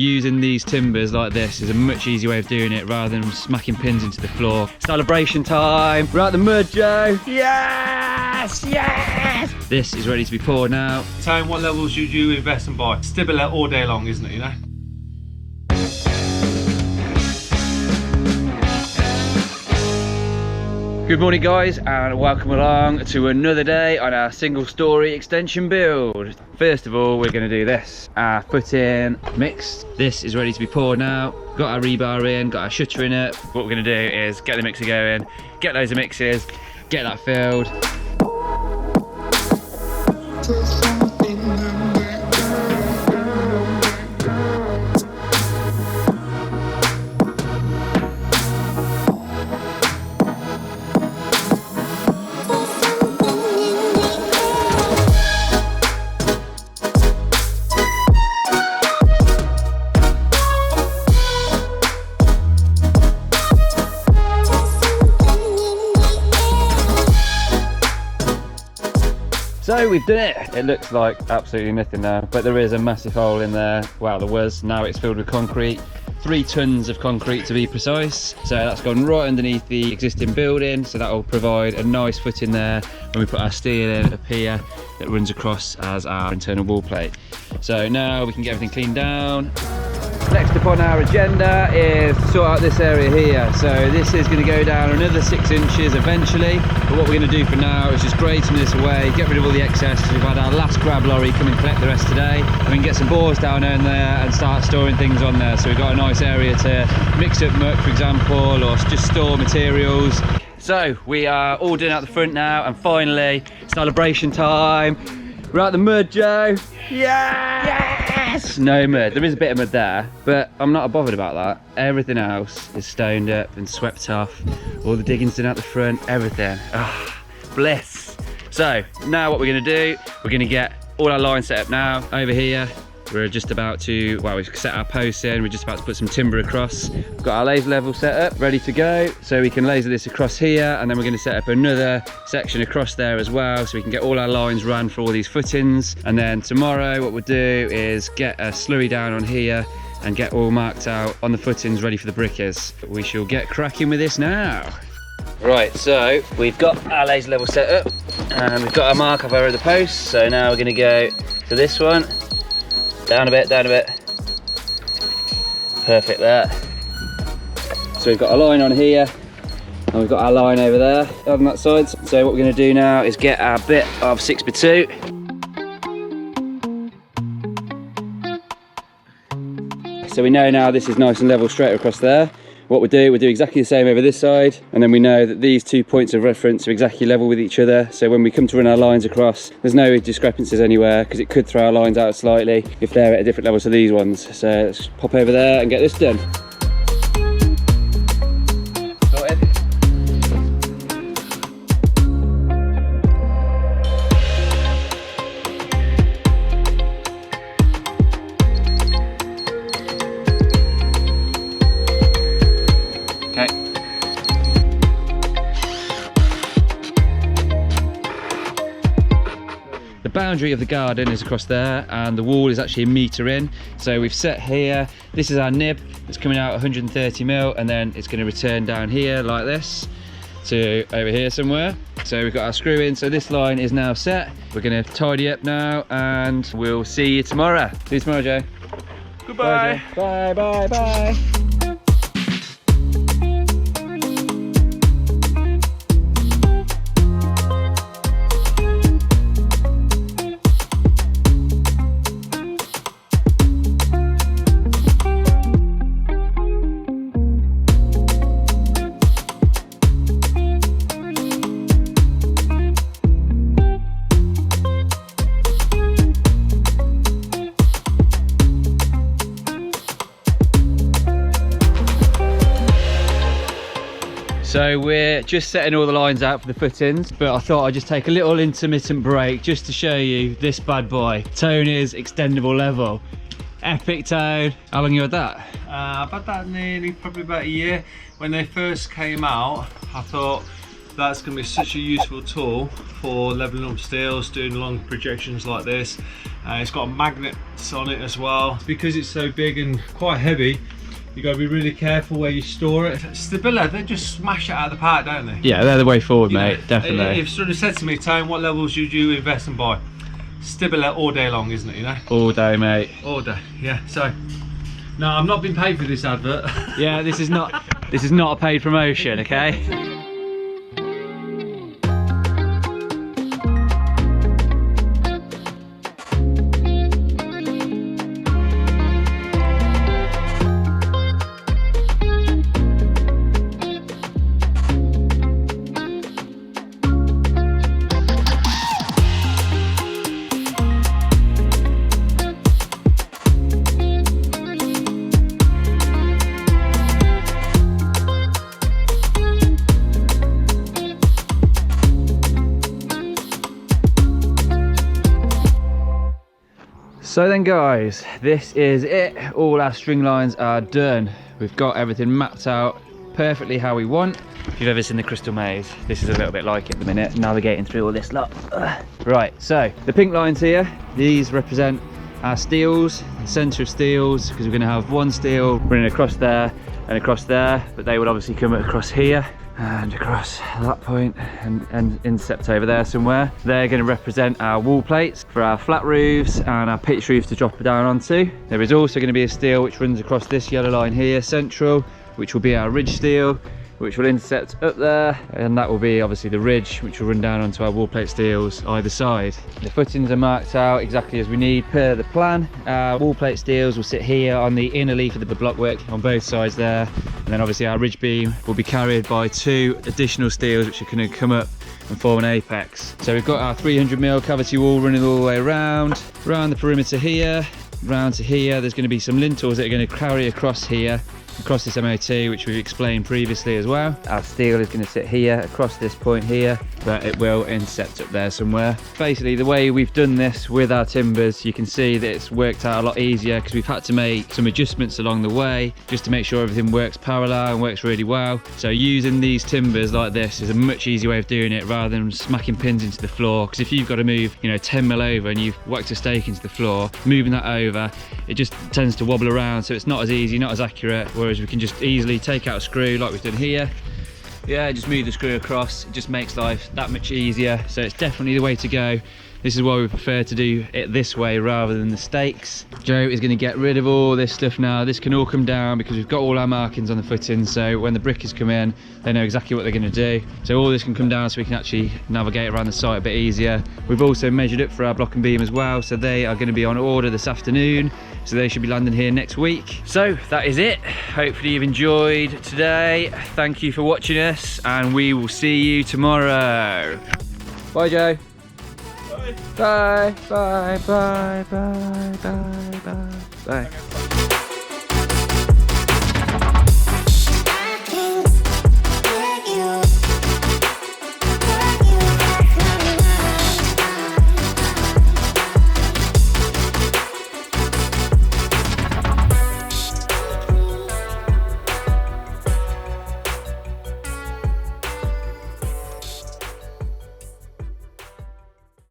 Using these timbers like this is a much easier way of doing it rather than smacking pins into the floor. Celebration time. We're out the mud, Joe. Yes, yes. This is ready to be poured now. Tell him what levels you invest and buy. Stabila all day long, isn't it, you know? Good morning guys, and welcome along to another day on our single story extension build. First of all, we're going to do this, our footing mix. This is ready to be poured now. Got our rebar in, got our shutter in it. What we're going to do is get the mixer going, get loads of mixes, get that filled. So we've done it. It looks like absolutely nothing now, but there is a massive hole in there. Well, there was, now it's filled with concrete. 3 tons of concrete to be precise. So that's gone right underneath the existing building, so that will provide a nice footing there when we put our steel in up here that runs across as our internal wall plate. So now we can get everything cleaned down. Next up on our agenda is to sort out this area here. So this is going to go down another 6 inches eventually, but what we're going to do for now is just grade some of this away, get rid of all the excess. We've had our last grab lorry come and collect the rest today, and we can get some boards down in there and start storing things on there. So we've got a nice area to mix up muck, for example, or just store materials. So we are all done out the front now, and finally celebration time. We're out the mud, Joe. Yeah! Yes! No mud. There is a bit of mud there, but I'm not bothered about that. Everything else is stoned up and swept off. All the digging's done out the front, everything. Ah, bliss. So now what we're going to do, we're going to get all our lines set up now. Over here, we're just about to, well, we've set our posts in, we're just about to put some timber across. We've got our laser level set up, ready to go. So we can laser this across here, and then we're going to set up another section across there as well, so we can get all our lines run for all these footings. And then tomorrow what we'll do is get a slurry down on here and get all marked out on the footings ready for the brickies. We shall get cracking with this now. Right, so we've got our laser level set up, and we've got our mark of our other posts. So now we're going to go to this one. Down a bit, down a bit. Perfect there. So we've got a line on here, and we've got our line over there on that side. So what we're going to do now is get our bit of 6x2. So we know now this is nice and level straight across there. What we'll do exactly the same over this side, and then we know that these 2 points of reference are exactly level with each other. So when we come to run our lines across, there's no discrepancies anywhere, because it could throw our lines out slightly if they're at a different level to these ones. So let's pop over there and get this done. Sorted. The boundary of the garden is across there, and the wall is actually 1 metre in. So we've set here, this is our nib, it's coming out 130mm, and then it's going to return down here like this to over here somewhere. So we've got our screw in, so this line is now set. We're going to tidy up now, and we'll see you tomorrow. See you tomorrow, Joe. Goodbye. Bye, bye, bye. So we're just setting all the lines out for the footings, but I thought I'd just take a little intermittent break just to show you this bad boy, Tony's extendable level. Epic Tone. How long you had that? I've had that probably about a year. When they first came out, I thought that's going to be such a useful tool for leveling up steels, doing long projections like this. It's got magnets on it as well. Because it's so big and quite heavy, you got to be really careful where you store it. Stabila, they just smash it out of the park, don't they? Yeah, they're the way forward, You mate. know, Definitely. If someone said to me, Tone, what levels should you invest and buy? Stabila all day long, isn't it? You know. All day, mate. All day. Yeah. So, no, I've not been paid for this advert. Yeah, this is not a paid promotion, okay? So then guys, this is it. All our string lines are done. We've got everything mapped out perfectly how we want. If you've ever seen the Crystal Maze, this is a little bit like it at the minute, navigating through all this lot. Right, so the pink lines here, these represent our steels, the centre of steels, because we're going to have one steel running across there and across there, but they would obviously come across here and across that point and incept over there somewhere. They're going to represent our wall plates for our flat roofs and our pitch roofs to drop down onto. There is also going to be a steel which runs across this yellow line here, central, which will be our ridge steel, which will intercept up there, and that will be obviously the ridge which will run down onto our wall plate steels either side. The footings are marked out exactly as we need per the plan. Our wall plate steels will sit here on the inner leaf of the blockwork on both sides there, and then obviously our ridge beam will be carried by two additional steels which are going to come up and form an apex. So we've got our 300mm cavity wall running all the way around the perimeter here, round to here. There's going to be some lintels that are going to carry across here, across this MOT, which we've explained previously as well. Our steel is going to sit here across this point here, but it will intercept up there somewhere. Basically, the way we've done this with our timbers, you can see that it's worked out a lot easier because we've had to make some adjustments along the way just to make sure everything works parallel and works really well. So using these timbers like this is a much easier way of doing it rather than smacking pins into the floor, because if you've got to move 10mm over and you've whacked a stake into the floor, moving that over, it just tends to wobble around, so it's not as easy, not as accurate. Whereas we can just easily take out a screw like we've done here. Yeah, just move the screw across. It just makes life that much easier. So it's definitely the way to go. This is why we prefer to do it this way rather than the stakes. Joe is going to get rid of all this stuff now. This can all come down because we've got all our markings on the footings, so when the brickies come in, they know exactly what they're going to do. So all this can come down so we can actually navigate around the site a bit easier. We've also measured up for our block and beam as well, so they are going to be on order this afternoon. So they should be landing here next week. So that is it. Hopefully you've enjoyed today. Thank you for watching us, and we will see you tomorrow. Bye, Joe. Bye, bye, bye, bye, bye, bye, bye.